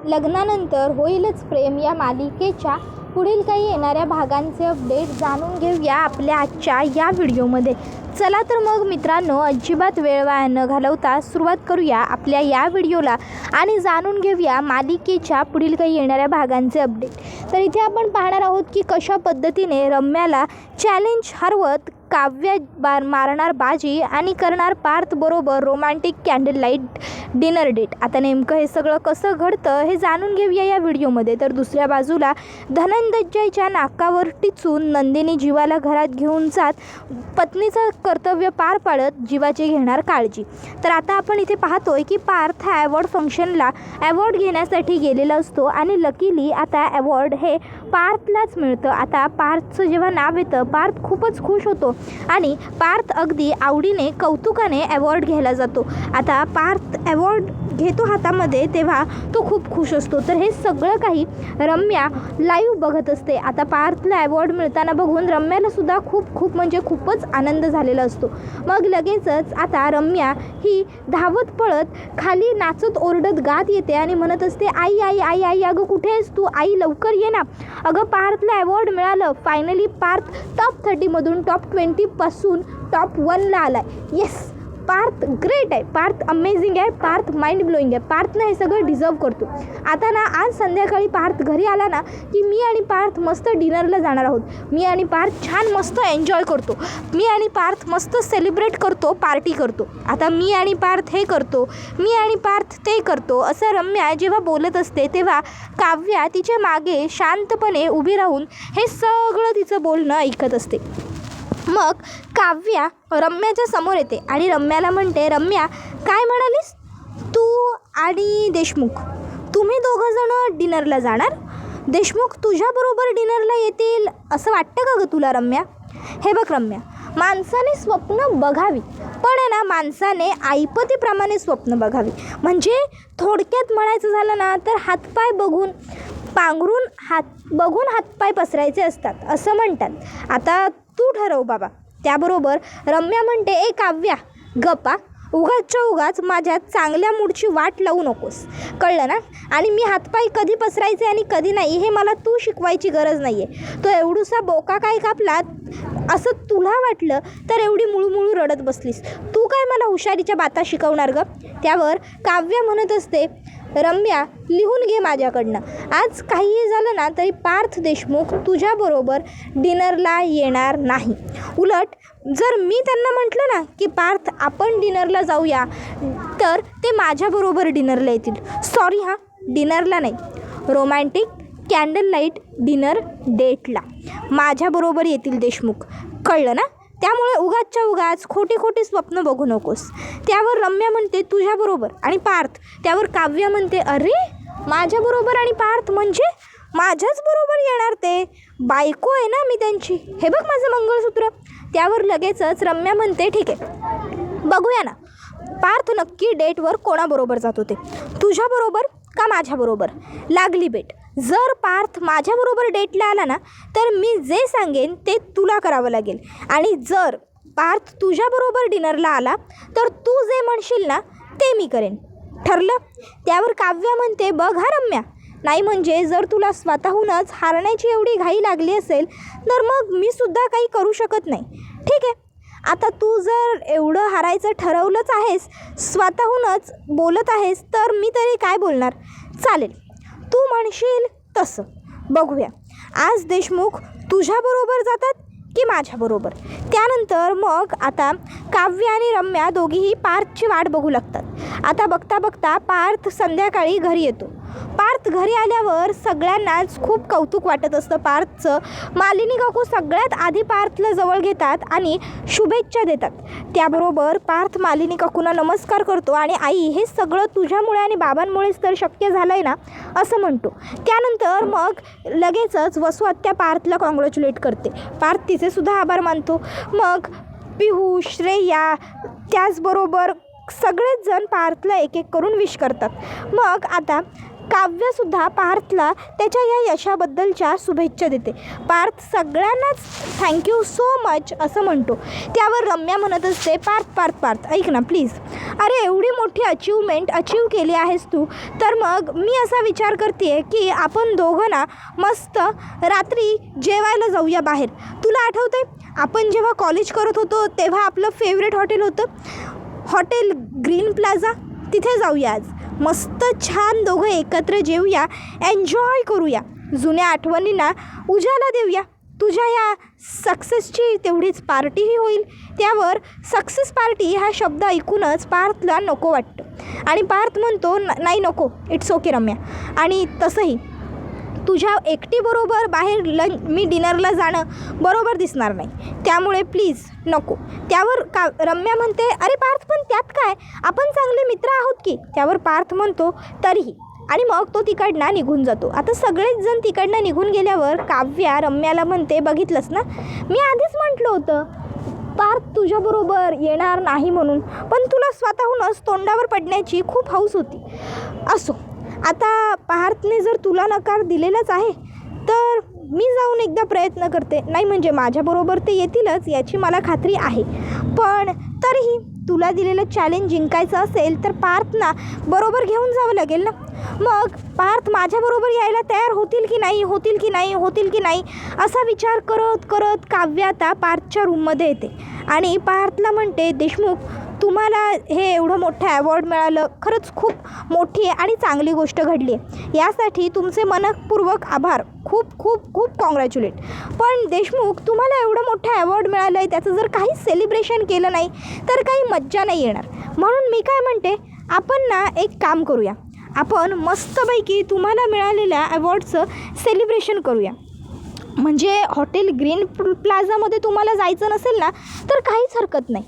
लग्नानंतर होईलच प्रेम या मालिकेच्या पुढील काही येणाऱ्या भागांचे अपडेट जाणून घेऊया आपल्या आजच्या या व्हिडिओमध्ये. चला तर मग मित्रांनो, अजिबात वेळ वाया न घालवता सुरुवात करूया आपल्या या व्हिडिओला आणि जाणून घेऊया मालिकेच्या पुढील काही येणाऱ्या भागांचे अपडेट. तर इथे आपण पाहणार आहोत की कशा पद्धतीने रम्याला चॅलेंज हरवत काव्या मारणार बाजी आणि करणार पार्थ बरोबर romantic candle light dinner date. आता नेमकं हे सगळं कसं घडतं हे जाणून घेऊया या व्हिडिओमध्ये. तर दुसऱ्या बाजूला धनंजयच्या नाकावर टिचून नंदिनी जीवाला घरात घेऊन जात पत्नीचं कर्तव्य पार पाडत जीवाची घेणार काळजी. तर आता आपण इथे पाहतोय की पार्थ हा अवॉर्ड फंक्शनला अवॉर्ड घेण्यासाठी गेलेला असतो आणि लकीली आता अवॉर्ड हे पार्थलाच मिळतं. आता पार्थचं जेव्हा नाव येतं पार्थ खूपच खुश होतो आणि पार्थ अगदी आवडीने कौतुकाने अवॉर्ड घ्यायला जातो. आता पार्थ अवॉर्ड घेतो हातामध्ये तेव्हा तो खूप खुश असतो. तर हे सगळं काही रम्या लाईव्ह बघत असते. आता पार्थला अवॉर्ड मिळताना बघून रम्याला सुद्धा खूपच आनंद झालेला असतो. मग लगेचच आता रम्या ही धावत पळत खाली नाचत ओरडत गात येते आणि म्हणत असते, आई आई आई आई अगं कुठे आहेस तू, आई लवकर ये ना. अगं पार्थला अवॉर्ड मिळालं. फायनली पार्थ टॉप 30मधून टॉप 20पासून टॉप 1ला आला आहे. येस, पार्थ ग्रेट आहे, पार्थ अमेझिंग आहे, पार्थ माइंड ब्लोईंग आहे. पार्थनं हे सगळं डिझर्व करतो. आता ना आज संध्याकाळी पार्थ घरी आला ना की मी आणि पार्थ मस्त डिनरला जाणार आहोत. मी आणि पार्थ छान मस्त एन्जॉय करतो. मी आणि पार्थ मस्त सेलिब्रेट करतो, पार्टी करतो. आता मी आणि पार्थ हे करतो, मी आणि पार्थ ते करतो असं रम्या जेव्हा बोलत असते तेव्हा काव्या तिच्या मागे शांतपणे उभी राहून हे सगळं तिचं बोलणं ऐकत असते. मग काव्या रम्याच्या समोर येते आणि रम्याला म्हणते, रम्या काय म्हणालीस तू आणि देशमुख, तुम्ही दोघंजणं डिनरला जाणार? देशमुख तुझ्याबरोबर डिनरला येतील असं वाटतं का गं तुला रम्या? हे बघ रम्या, माणसाने स्वप्न बघावी पण आहे ना माणसाने ऐपतीप्रमाणे स्वप्न बघावी. म्हणजे थोडक्यात म्हणायचं झालं ना तर हातपाय बघून पांघरून हातपाय पसरायचे असतात असं म्हणतात. आता तू ठरव बाबा. त्याबरोबर रम्या म्हणते, ए काव्या गप्पा, उगाचच्या उगाच माझ्या चांगल्या मूडची वाट लावू नकोस, कळलं ना? आणि मी हातपाय कधी पसरायचे आणि कधी नाही हे मला तू शिकवायची गरज नाही आहे. तो एवढूसा बोका काय कापला असं तुला वाटलं तर एवढी मुळूमुळू रडत बसलीस. तू काय मला हुशारीच्या बाता शिकवणार गं? त्यावर काव्या म्हणत असते, रम्या लिहून घे माझ्याकडनं, आज काहीही झालं ना तरी पार्थ देशमुख तुझ्याबरोबर डिनरला येणार नाही. उलट जर मी त्यांना म्हटलं ना की पार्थ आपण डिनरला जाऊया तर ते माझ्याबरोबर डिनरला येतील. सॉरी हां, डिनरला नाही, रोमॅन्टिक कॅन्डल लाईट डिनर डेटला माझ्याबरोबर येतील देशमुख, कळलं ना? त्यामुळे उगाचच्या उगाच खोटी स्वप्न बघू नकोस. त्यावर रम्या म्हणते, तुझ्याबरोबर आणि पार्थ. त्यावर काव्या म्हणते, अरे माझ्याबरोबर आणि पार्थ म्हणजे माझ्याच बरोबर येणार, ते बायको आहे ना मी त्यांची, हे बघ माझं मंगळसूत्र. त्यावर लगेचच रम्या म्हणते, ठीक आहे बघूया ना पार्थ नक्की डेटवर कोणाबरोबर जातो, ते तुझ्याबरोबर का माझ्याबरोबर. लागली बेट. जर पार्थ माझ्याबरोबर डेटला आला ना तर मी जे सांगेन ते तुला करावं लागेल आणि जर पार्थ तुझ्याबरोबर डिनरला आला तर तू जे म्हणशील ना ते मी करेन, ठरलं? त्यावर काव्या म्हणते, बघ हा रम्या, नाही म्हणजे जर तुला स्वतःहूनच हारण्याची एवढी घाई लागली असेल तर मग मी सुद्धा काही करू शकत नाही. ठीक आहे, आता तू जर एवढं हारायचं ठरवलंच आहेस, स्वतःहूनच बोलत आहेस तर मी तरी काय बोलणार. चालेल, तू म्हणशील तसं. बघूया आज देशमुख तुझ्याबरोबर जातात की माझ्याबरोबर. त्यानंतर मग आता काव्य आणि रम्या दोघीही पार्थची वाट बघू लागतात. आता बघता बघता पार्थ संध्याकाळी घरी येतो. पार्थ घरी आल्यावर सगळ्यांनाच खूप कौतुक वाटत असतं पार्थचं. मालिनी काकू सगळ्यात आधी पार्थला जवळ घेतात आणि शुभेच्छा देतात. त्याबरोबर पार्थ मालिनी काकूंना नमस्कार करतो आणि आई हे सगळं तुझ्यामुळे आणि बाबांमुळेच तर शक्य झालं आहे ना असं म्हणतो. त्यानंतर मग लगेचच वसू आत्या पार्थला कॉंग्रॅच्युलेट करते. पार्थ तिचे सुद्धा आभार मानतो. मग पिहू, श्रेया त्याचबरोबर सगळेच जण पार्थला एक एक करून विश करतात. मग आता काव्यसुद्धा पार्थला त्याच्या या यशाबद्दलच्या शुभेच्छा देते. पार्थ सगळ्यांनाच थँक्यू सो मच असं म्हणतो. त्यावर रम्या म्हणत असते, पार्थ पार्थ पार्थ ऐक ना प्लीज, अरे एवढी मोठी अचीवमेंट अचीव केली आहेस तू, तर मग मी असा विचार करते आहे की आपण दोघं ना मस्त रात्री जेवायला जाऊया बाहेर. तुला आठवतं आहे आपण जेव्हा कॉलेज करत होतो तेव्हा आपलं फेवरेट हॉटेल होतं हॉटेल ग्रीन प्लाझा, तिथे जाऊया आज. मस्त छान दोघं एकत्र जेवूया, एन्जॉय करूया, जुन्या आठवणींना उजाला देऊया. तुझ्या या सक्सेसची तेवढीच पार्टीही होईल. त्यावर सक्सेस पार्टी हा शब्द ऐकूनच पार्थला नको वाटतं आणि पार्थ म्हणतो नाही नको, इट्स ओके रम्या, आणि तसंही तुझ्या एकटीबरोबर बाहेर मी डिनरला जाणं बरोबर दिसणार नाही, त्यामुळे प्लीज नको. त्यावर रम्या म्हणते, अरे पार्थ पण त्यात काय, आपण चांगले मित्र आहोत की. त्यावर पार्थ म्हणतो तरीही, आणि मग तो तिकडनं निघून जातो. आता सगळेच जण तिकडनं निघून गेल्यावर काव्या रम्याला म्हणते, बघितलंस ना, मी आधीच म्हटलं होतं पार्थ तुझ्याबरोबर येणार नाही म्हणून, पण तुला स्वतःहूनच तोंडावर पडण्याची खूप हौस होती. असो, आता पार्थने जर तुला नकार दिलेलाच आहे तर मी जाऊन एकदा प्रयत्न करते. नाही म्हणजे माझ्याबरोबर ते येतीलच याची मला खात्री आहे, पण तरीही तुला दिलेलं चॅलेंज जिंकायचं असेल तर पार्थना बरोबर घेऊन जावं लागेल ना. मग पार्थ माझ्याबरोबर यायला तयार होतील की नाही, होतील की नाही, होतील की नाही असा विचार करत करत काव्या आता पार्थच्या रूममध्ये येते आणि पार्थला म्हणते, देशमुख तुम्हाला हे एवढं मोठं ॲवॉर्ड मिळालं, खरंच खूप मोठी आणि चांगली गोष्ट घडली आहे, यासाठी तुमचे मनपूर्वक आभार, खूप खूप खूप कॉंग्रॅच्युलेट. पण देशमुख तुम्हाला एवढं मोठं ॲवॉर्ड मिळालं आहे, त्याचं जर काही सेलिब्रेशन केलं नाही तर काही मज्जा नाही येणार. म्हणून मी काय म्हणते, आपण ना एक काम करूया, आपण मस्तपैकी तुम्हाला मिळालेल्या ॲवॉर्डचं सेलिब्रेशन करूया. म्हणजे हॉटेल ग्रीन प्लाझामध्ये तुम्हाला जायचं नसेल ना तर काहीच हरकत नाही.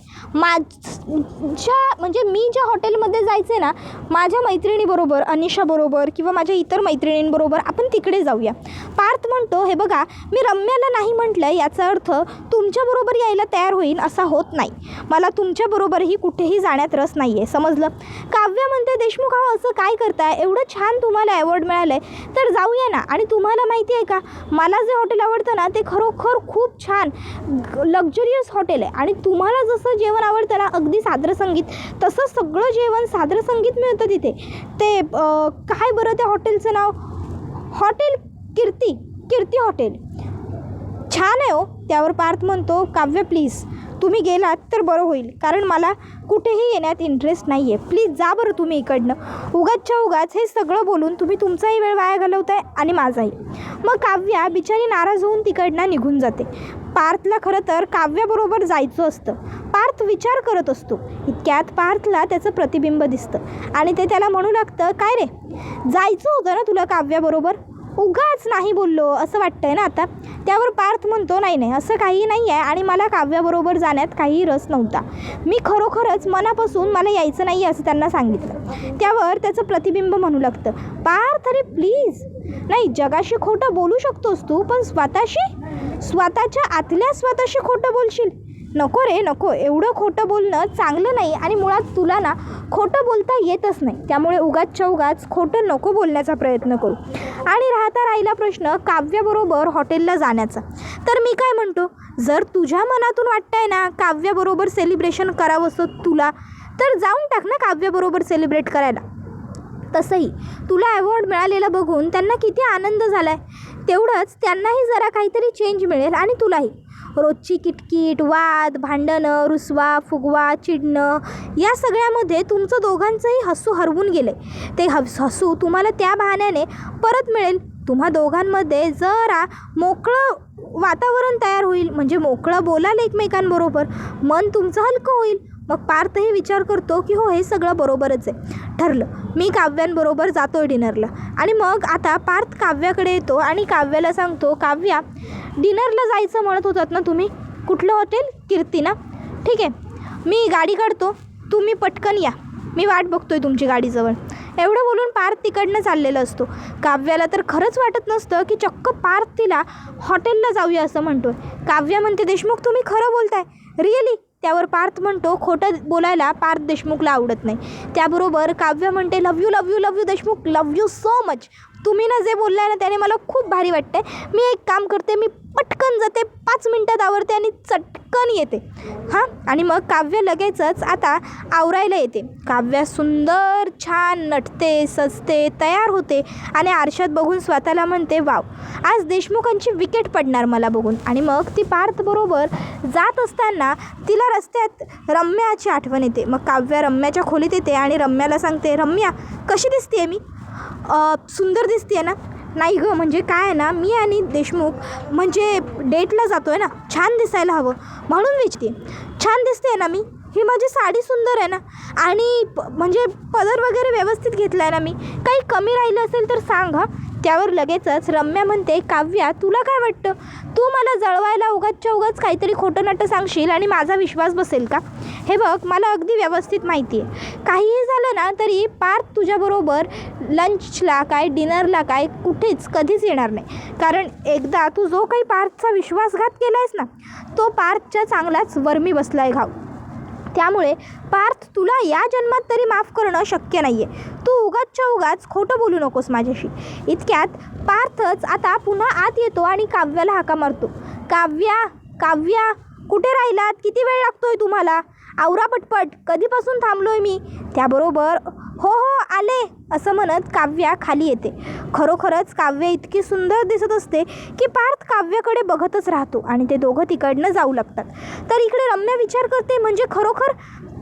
म्हणजे मी ज्या हॉटेलमध्ये जायचे ना माझ्या मैत्रिणीबरोबर, अनिशाबरोबर किंवा माझ्या इतर मैत्रिणींबरोबर आपण तिकडे जाऊया. पार्थ म्हणतो, हे बघा मी रम्याला नाही म्हटलं याचा अर्थ तुमच्याबरोबर यायला तयार होईन असा होत नाही, मला तुमच्याबरोबरही कुठेही जाण्यात रस नाही आहे, समजलं. काव्या म्हणते, देशमुख असं काय करताय, एवढं छान तुम्हाला ॲवॉर्ड मिळालं आहे तर जाऊया ना. आणि तुम्हाला माहिती आहे का, मला जे हॉटेल आवडतं ना ते खरोखर खूप छान लक्झरियस हॉटेल आहे आणि तुम्हाला जसं जेवण आवडतं ना अगदी सादर संगीत, तसं सगळं जेवण सादर संगीत मिळतं तिथे. ते काय बरं त्या हॉटेलचं नाव, हॉटेल कीर्ती हॉटेल, छान आहे हो. त्यावर पार्थ म्हणतो, काव्य प्लीज तुम्ही गेलात तर बरं होईल, कारण मला कुठेही येण्यात इंटरेस्ट नाही आहे, प्लीज जा बरं तुम्ही इकडनं. उगाचच्या उगाच हे सगळं बोलून तुम्ही तुमचाही वेळ वाया घालवताय आणि माझाही. मग काव्या बिचारी नाराज होऊन तिकडनं निघून जाते. पार्थला खरं तर काव्याबरोबर जायचं असतं. पार्थ विचार करत असतो, इतक्यात पार्थला त्याचं प्रतिबिंब दिसतं आणि ते त्याला म्हणू लागतं, काय रे जायचं होतं ना तुला काव्याबरोबर, उगाच नाही बोललो असं वाटतंय ना आता. त्यावर पार्थ म्हणतो, नाही असं काही नाही आहे आणि मला काव्याबरोबर जाण्यात काही रस नव्हता, मी खरोखरच मनापासून मला यायचं नाही असं त्यांना सांगितलं. त्यावर त्याचं प्रतिबिंब म्हणू लागतं, पार्थ अरे प्लीज, नाही जगाशी खोटं बोलू शकतोस तू, पण स्वतःच्या आतल्या स्वतःशी खोटं बोलशील, नको रे नको, एवढं खोटं बोलणं चांगलं नाही आणि मुळात तुला ना खोटं बोलता येतच नाही, त्यामुळे उगाचच्या उगाच खोटं नको बोलण्याचा प्रयत्न करू. आणि राहिला प्रश्न काव्याबरोबर हॉटेलला जाण्याचा, तर मी काय म्हणतो, जर तुझ्या मनातून वाटतंय ना काव्याबरोबर सेलिब्रेशन करावंसं तुला, तर जाऊन टाक ना काव्याबरोबर सेलिब्रेट करायला. तसंही तुला ॲवॉर्ड मिळालेला बघून त्यांना किती आनंद झाला आहे, तेवढंच त्यांनाही जरा काहीतरी चेंज मिळेल आणि तुलाही. रोजची किटकिट, वाद, भांडणं, रुसवा फुगवा, चिडणं या सगळ्यामध्ये तुमचं दोघांचंही हसू हरवून गेलं आहे. ते हसू तुम्हाला त्या बहाण्याने परत मिळेल. तुम्हा दोघांमध्ये जरा मोकळं वातावरण तयार होईल, म्हणजे मोकळं बोलाल एकमेकांबरोबर, मन तुमचं हलकं होईल. मग पार्थही विचार करतो की हो हे सगळं बरोबरच आहे, ठरलं, मी काव्यांबरोबर जातो आहे डिनरला. आणि मग आता पार्थ काव्याकडे येतो आणि काव्याला सांगतो, काव्या डिनरला जायचं म्हणत होतात ना तुम्ही, कुठलं हॉटेल, कीर्ती ना, ठीक आहे मी गाडी काढतो, तुम्ही पटकन या, मी वाट बघतोय तुमची गाडीजवळ. एवढं बोलून पार्थ तिकडनं चाललेलं असतो. काव्याला तर खरंच वाटत नसतं की चक्क पार्थ तिला हॉटेलला जाऊया असं म्हणतोय. काव्या म्हणते, देशमुख तुम्ही खरं बोलताय रिअली, त्यावर पार्थ म्हणतो खोटं बोलायला पार्थ देशमुखला आवडत नाही. त्याबरोबर काव्या म्हणते love you love you love you Deshmukh, love you so much. तुम्ही ना जे बोललाय ना त्याने मला खूप भारी वाटते. मी एक काम करते, मी पटकन जाते, 5 मिनटात आवरते आणि चटकन येते. हां, आणि मग काव्य लगेचच आता आवरायला येते. काव्या सुंदर छान नटते, सजते, तयार होते आणि आरशात बघून स्वतःला म्हणते वाव, आज देशमुखांची विकेट पडणार मला बघून. आणि मग ती पार्थबरोबर जात असताना तिला रस्त्यात रम्याची आठवण येते. मग काव्या रम्याच्या खोलीत येते आणि रम्याला सांगते, रम्या कशी दिसते मी? सुंदर दिसते ना? नाही गं, म्हणजे काय आहे ना, मी आणि देशमुख म्हणजे डेटला जातो आहे ना, छान दिसायला हवं म्हणून विचारते. छान दिसते ना मी? ही माझी साडी सुंदर आहे ना? आणि म्हणजे पदर वगैरे व्यवस्थित घेतला आहे ना मी? काही कमी राहिलं असेल तर सांग हां. त्यावर लगेचच रम्या म्हणते, काव्या तुला काय वाटतं, तू मला जळवायला उगाचच्या उगाच काहीतरी खोटं नाटं सांगशील आणि माझा विश्वास बसेल का? हे बघ, मला अगदी व्यवस्थित माहिती आहे. काहीही झालं ना तरी पार्थ तुझ्याबरोबर लंचला काय डिनरला काय कुठेच कधीच येणार नाही. कारण एकदा तू जो काही पार्थचा विश्वासघात केला आहेस ना, तो पार्थच्या चांगलाच वर्मी बसला आहे घाव. त्यामुळे पार्थ तुला या जन्मात तरी माफ करणं शक्य नाही आहे. तू उगाचच्या उगाच खोटं बोलू नकोस माझ्याशी. इतक्यात पार्थच आता पुन्हा आत येतो आणि काव्याला हाका मारतो. काव्या, काव्या कुठे राहिलात? किती वेळ लागतोय तुम्हाला? आवरा पटपट, कधीपासून थांबलोय मी. त्याबरोबर हो हो आले असं म्हणत काव्या खाली येते. खरोखरच काव्य इतकी सुंदर दिसत असते की पार्थ काव्याकडे बघतच राहतो आणि ते दोघं तिकडनं जाऊ लागतात. तर इकडे रम्या विचार करते, म्हणजे खरोखर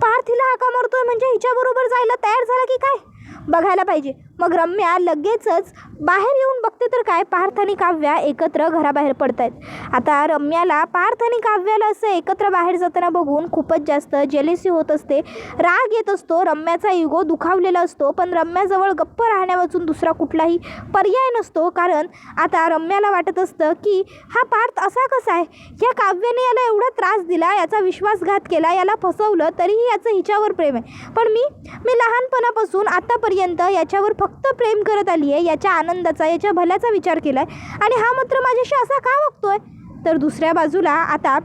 पार्थ हिला हाका मारतोय, म्हणजे हिच्याबरोबर जायला तयार झाला की काय? बघायला पाहिजे. मग रम्या लगेचच बाहेर येऊन बघते तर काय, पार्थ आणि काव्या एकत्र घराबाहेर पडत आहेत. आता रम्याला पार्थ आणि काव्याला असं एकत्र बाहेर जाताना बघून खूपच जास्त जेलेसी होत असते, राग येत असतो. रम्याचा इगो दुखावलेला असतो, पण रम्याजवळ गप्प राहण्यावाचून दुसरा कुठलाही पर्याय नसतो. कारण आता रम्याला वाटत असतं की हा पार्थ असा कसा आहे, ह्या काव्याने याला एवढा त्रास दिला, याचा विश्वासघात केला, याला फसवलं, तरीही याचं हिच्यावर प्रेम आहे. पण मी लहानपणापासून आतापर्यंत याच्यावर फक्त प्रेम करत आली आहे, याच्या आनंदाचा, याच्या भल्याचा विचार केला आहे, आणि हा मात्र माझ्याशी असा का वागतोय? तर दुसऱ्या बाजूला आता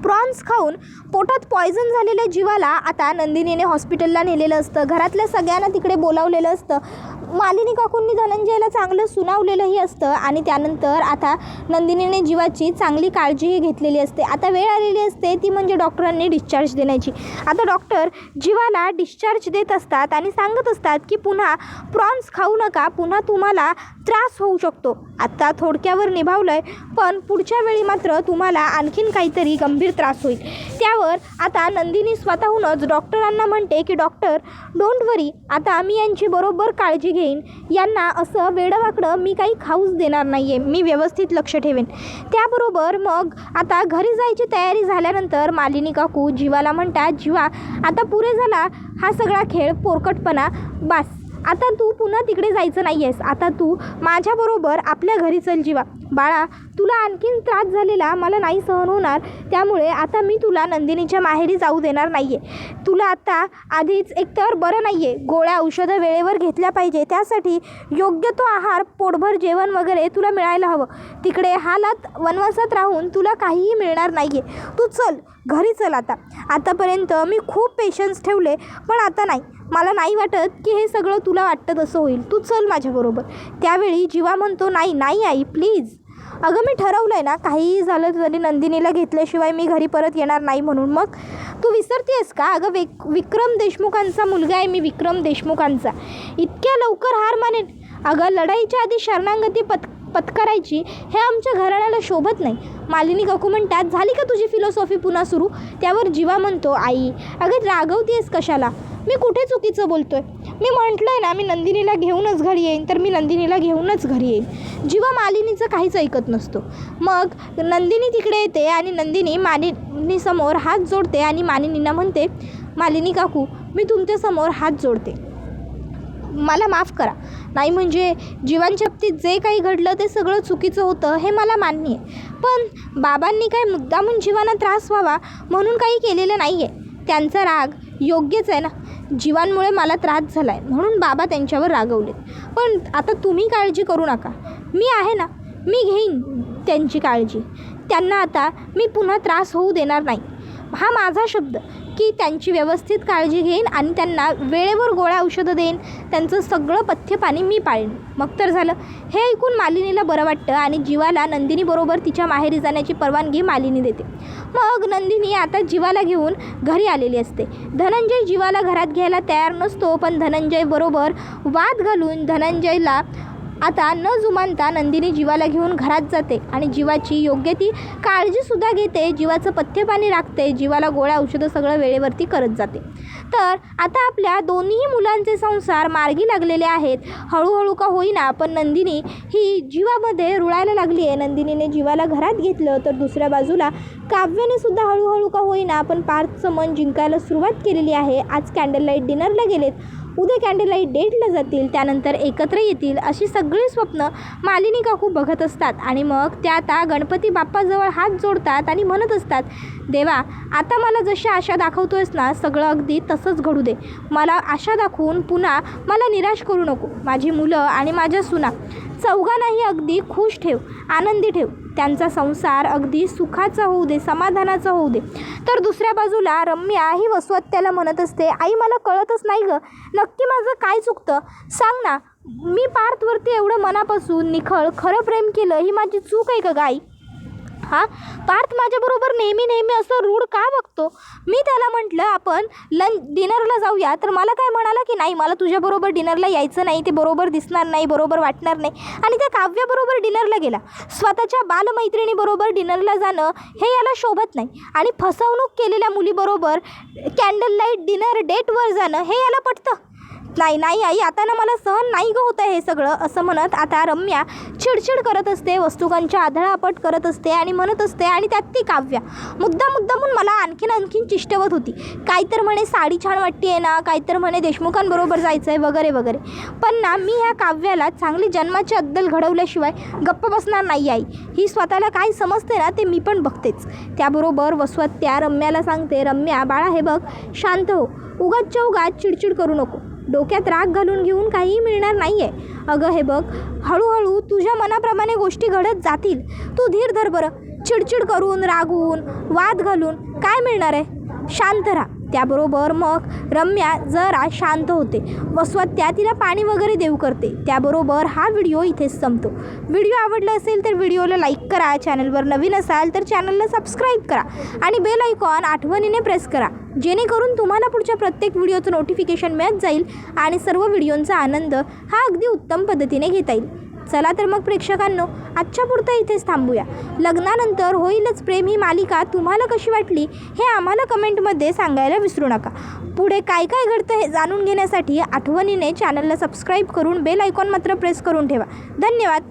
प्रॉन्स खाऊन पोटात पॉयझन झालेल्या जीवाला आता नंदिनीने हॉस्पिटलला नेलेलं असतं. घरातल्या सगळ्यांना तिकडे बोलावलेलं असतं. मालिनी काकूंनी धनंजयला चांगलं सुनावलेलंही असतं आणि त्यानंतर आता नंदिनीने जीवाची चांगली काळजीही घेतलेली असते. आता वेळ आलेली असते ती म्हणजे डॉक्टरांनी डिस्चार्ज देण्याची. आता डॉक्टर जीवाला डिस्चार्ज देत असतात आणि सांगत असतात की पुन्हा प्रॉन्स खाऊ नका, पुन्हा तुम्हाला त्रास होऊ शकतो. आता थोडक्यावर निभावलं आहे, पण पुढच्या वेळी मात्र तुम्हाला आणखीन काहीतरी गंभीर त्रास होईल. त्यावर आता नंदिनी स्वतःहूनच डॉक्टरांना म्हणते की डॉक्टर डोंट वरी, आता मी यांची बरोबर काळजी घेईन, यांना असं वेडवाकडं मी काही खाऊच देणार नाही आहे, मी व्यवस्थित लक्ष ठेवेन. त्याबरोबर मग आता घरी जायची तयारी झाल्यानंतर मालिनी काकू जीवाला म्हणतात, जीवा आता पुरे झाला हा सगळा खेळ पोरकटपणा, बास, आता तू पुन्हा तिकडे जायचं नाही आहेस, आता तू माझ्याबरोबर आपल्या घरी चल. जीवा बाळा, तुला आणखीन त्रास झालेला मला नाही सहन होणार, त्यामुळे आता मी तुला नंदिनीच्या माहेरी जाऊ देणार नाही आहे. तुला आता आधीच एकतर बरं नाही आहे, गोळ्या औषधं वेळेवर घेतल्या पाहिजे, त्यासाठी योग्य तो आहार, पोटभर जेवण वगैरे तुला मिळायला हवं. तिकडे हालात वनवासात राहून तुला काहीही मिळणार नाही आहे. तू चल घरी चल. आतापर्यंत मी खूप पेशन्स ठेवले, पण आता नाही, मला नाही वाटत की हे सगळं तुला वाटतं तसं होईल, तू चल माझ्याबरोबर. त्यावेळी जीवा म्हणतो, नाही नाही आई प्लीज, अगं मी ठरवलं आहे ना, काहीही झालं तरी नंदिनीला घेतल्याशिवाय मी घरी परत येणार नाही म्हणून. मग तू विसरतेस का? अगं विक्रम देशमुखांचा मुलगा आहे मी, विक्रम देशमुखांचा, इतक्या लवकर हार मानेन? अगं लढाईच्या आधी शरणागती पत्करायची हे आमच्या घराण्याला शोभत नाही. मालिनी काकू म्हणतात, झाली का तुझी फिलॉसॉफी पुन्हा सुरू? त्यावर जीवा म्हणतो, आई अगं रागवतेस कशाला, मी कुठे चुकीचं बोलतोय? मी म्हटलं आहे ना, मी नंदिनीला घेऊनच घरी येईन, तर मी नंदिनीला घेऊनच घरी येईन. जीवा मालिनीचं काहीच ऐकत नसतो. मग नंदिनी तिकडे येते आणि नंदिनी मालिनीसमोर हात जोडते आणि मालिनीला म्हणते, मालिनी काकू मी तुमच्यासमोर हात जोडते, मला माफ करा. नाही म्हणजे जीवांच्या बाबतीत जे काही घडलं ते सगळं चुकीचं होतं हे मला मान्य आहे, पण बाबांनी काय मुद्दामून जीवांना त्रास व्हावा म्हणून काही केलेलं नाही आहे. त्यांचा राग योग्यच आहे ना, जीवांमुळे मला त्रास झाला आहे म्हणून बाबा त्यांच्यावर रागवलेत. पण आता तुम्ही काळजी करू नका, मी आहे ना, मी घेईन त्यांची काळजी, त्यांना आता मी पुन्हा त्रास होऊ देणार नाही. हा माझा शब्द की त्यांची व्यवस्थित काळजी घेईन आणि त्यांना वेळेवर गोळ्या औषधं देईन, त्यांचं सगळं पथ्य पाणी मी पाळीन. मग तर झालं. हे ऐकून मालिनीला बरं वाटतं आणि जीवाला नंदिनीबरोबर तिच्या माहेरी जाण्याची परवानगी मालिनी देते. मग नंदिनी आता जीवाला घेऊन घरी आलेली असते. धनंजय जीवाला घरात घ्यायला तयार नसतो, पण धनंजय बरोबर वाद घालून धनंजयला आता न जुमानता नंदिनी जीवाला घेऊन घरात जाते आणि जीवाची योग्य ती काळजीसुद्धा घेते, जीवाचं पथ्य पाणी राखते, जीवाला गोळ्या औषधं सगळं वेळेवरती करत जाते. तर आता आपल्या दोन्ही मुलांचे संसार मार्गी लागलेले आहेत. हळूहळू का होईना पण नंदिनी ही जीवामध्ये रुळायला लागली आहे. नंदिनीने जीवाला घरात घेतलं तर दुसऱ्या बाजूला काव्याने सुद्धा हळूहळू का होईना पण पार्थचं मन जिंकायला सुरुवात केलेली आहे. आज कॅन्डल लाईट डिनरला गेलेत, उद्या कॅन्डल लाईट डेटला जातील, त्यानंतर एकत्र येतील, अशी सगळी स्वप्न मालिनी काकू बघत असतात. आणि मग त्या आता गणपती बाप्पाजवळ हात जोडतात आणि म्हणत असतात, देवा आता मला जशी आशा दाखवतोयस ना, सगळं अगदी तसंच घडू दे. मला आशा दाखवून पुन्हा मला निराश करू नको. माझी मुलं आणि माझ्या सुना चौघांनाही अगदी खुश ठेव, आनंदी ठेव. त्यांचा संसार अगदी सुखाचा होऊ दे, समाधानाचा होऊ दे. तर दुसऱ्या बाजूला रम्या ही वसुहत्याला म्हणत असते, आई मला कळतच नाही गं, नक्की माझं काय चुकतं सांग ना. मी पार्थवरती एवढं मनापासून निखळ खरं प्रेम केलं, ही माझी चूक आहे का गाई? पार्थ माझ्याबरोबर नेहमी असं रूढ का बघतो? मी त्याला म्हटलं आपण डिनरला जाऊया, तर मला काय म्हणाला की नाही, मला तुझ्याबरोबर डिनरला यायचं नाही, ते बरोबर दिसणार नाही, बरोबर वाटणार नाही. आणि त्या काव्याबरोबर डिनरला गेला. स्वतःच्या बालमैत्रिणीबरोबर डिनरला जाणं हे याला शोभत नाही आणि फसवणूक केलेल्या मुलीबरोबर कॅन्डल लाईट डिनर डेटवर जाणं हे याला पटतं. नाही आई, आता ना मला सहन नाही गं होतं हे सगळं, असं म्हणत आता रम्या चिडचिड करत असते, वस्तुकांच्या आदळापट करत असते आणि म्हणत असते. आणि त्यात ती काव्या मुद्दामून मला आणखीन चिष्टवत होती. काहीतर म्हणे साडी छान वाटते आहे ना, काहीतर म्हणे देशमुखांबरोबर जायचं आहे वगैरे वगैरे. पण ना मी ह्या काव्याला चांगली जन्माची अद्दल घडवल्याशिवाय गप्प बसणार नाही आई. ही स्वतःला काय समजते ना ते मी पण बघतेच. त्याबरोबर वसुहत्या रम्याला सांगते, रम्या बाळा हे बघ, शांत हो, उगाच चिडचिड करू नको, डोक्यात राग घालून घेऊन काहीही मिळणार नाही आहे. अगं हे बघ, हळूहळू तुझ्या मनाप्रमाणे गोष्टी घडत जातील, तू धीर धर बरं. चिडचिड करून, रागवून, वाद घालून काय मिळणार आहे? शांत राहा. त्याबरोबर मग रम्या जरा शांत होते. वसुहत्या तिला पाणी वगैरे देऊ करते. त्याबरोबर हा व्हिडिओ इथेच संपतो. व्हिडिओ आवडला असेल तर व्हिडिओला लाईक करा, चॅनलवर नवीन असाल तर चॅनलला सबस्क्राईब करा आणि बेल आयकॉन आठवणीने प्रेस करा, जेणेकरून तुम्हाला पुढच्या प्रत्येक व्हिडिओचं नोटिफिकेशन मिळत जाईल आणि सर्व व्हिडिओंचा आनंद हा अगदी उत्तम पद्धतीने घेता येईल. चला तर मग प्रेक्षकांनो, आजच्या पुरतं इथेच थांबूया. लग्नानंतर होईलच प्रेम ही मालिका तुम्हाला कशी वाटली हे आम्हाला कमेंटमध्ये सांगायला विसरू नका. पुढे काय घडतं हे जाणून घेण्यासाठी आठवणीने चॅनलला सबस्क्राईब करून बेल आयकॉन मात्र प्रेस करून ठेवा. धन्यवाद.